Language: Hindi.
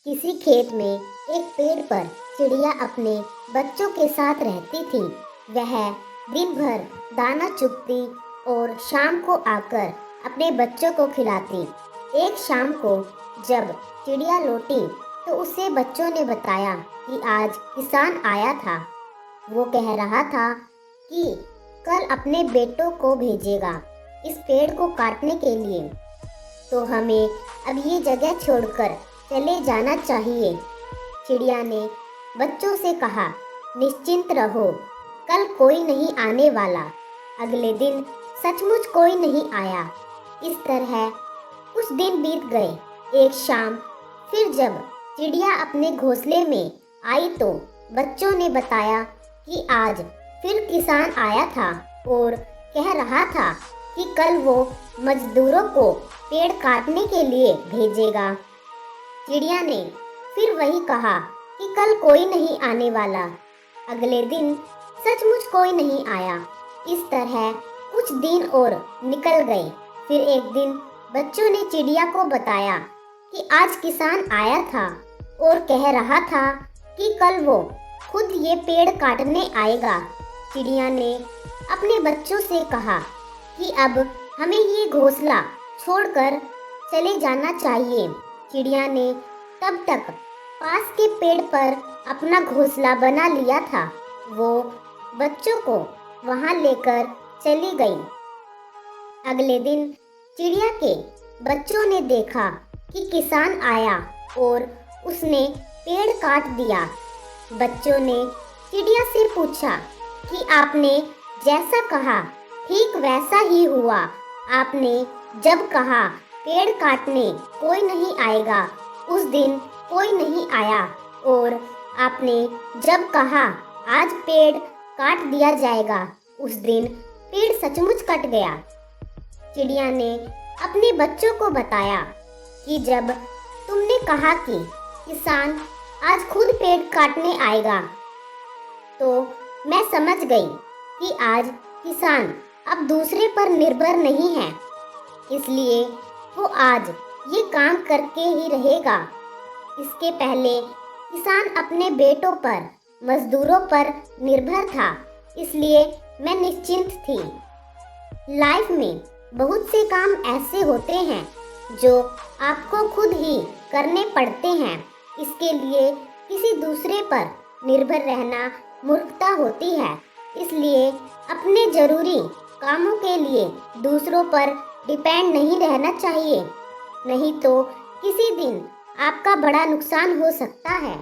किसी खेत में एक पेड़ पर चिड़िया अपने बच्चों के साथ रहती थी। वह दिन भर दाना चुगती और शाम को आकर अपने बच्चों को खिलाती। एक शाम को जब चिड़िया लौटी तो उसे बच्चों ने बताया कि आज किसान आया था। वो कह रहा था कि कल अपने बेटों को भेजेगा इस पेड़ को काटने के लिए, तो हमें अब ये जगह छोड़कर चले जाना चाहिए। चिड़िया ने बच्चों से कहा, निश्चिंत रहो, कल कोई नहीं आने वाला। अगले दिन सचमुच कोई नहीं आया। इस तरह कुछ दिन बीत गए। एक शाम फिर जब चिड़िया अपने घोंसले में आई तो बच्चों ने बताया कि आज फिर किसान आया था और कह रहा था कि कल वो मजदूरों को पेड़ काटने के लिए भेजेगा। चिड़िया ने फिर वही कहा कि कल कोई नहीं आने वाला। अगले दिन सचमुच कोई नहीं आया। इस तरह कुछ दिन और निकल गए। फिर एक दिन बच्चों ने चिड़िया को बताया कि आज किसान आया था और कह रहा था कि कल वो खुद ये पेड़ काटने आएगा। चिड़िया ने अपने बच्चों से कहा कि अब हमें ये घोंसला छोड़कर चले जाना चाहिए। चिड़िया ने तब तक पास के पेड़ पर अपना घोंसला बना लिया था। वो बच्चों को वहां लेकर चली गई। अगले दिन चिड़िया के बच्चों ने देखा कि किसान आया और उसने पेड़ काट दिया। बच्चों ने चिड़िया से पूछा कि आपने जैसा कहा ठीक वैसा ही हुआ। आपने जब कहा पेड़ काटने कोई नहीं आएगा, उस दिन कोई नहीं आया, और आपने जब कहा आज पेड़ काट दिया जाएगा, उस दिन पेड़ सचमुच कट गया। चिड़िया ने अपने बच्चों को बताया कि जब तुमने कहा कि किसान आज खुद पेड़ काटने आएगा, तो मैं समझ गई कि आज किसान अब दूसरे पर निर्भर नहीं है, इसलिए वो आज ये काम करके ही रहेगा। इसके पहले किसान अपने बेटों पर, मजदूरों पर निर्भर था, इसलिए मैं निश्चिंत थी। लाइफ में बहुत से काम ऐसे होते हैं जो आपको खुद ही करने पड़ते हैं। इसके लिए किसी दूसरे पर निर्भर रहना मूर्खता होती है। इसलिए अपने जरूरी कामों के लिए दूसरों पर डिपेंड नहीं रहना चाहिए, नहीं तो किसी दिन आपका बड़ा नुकसान हो सकता है।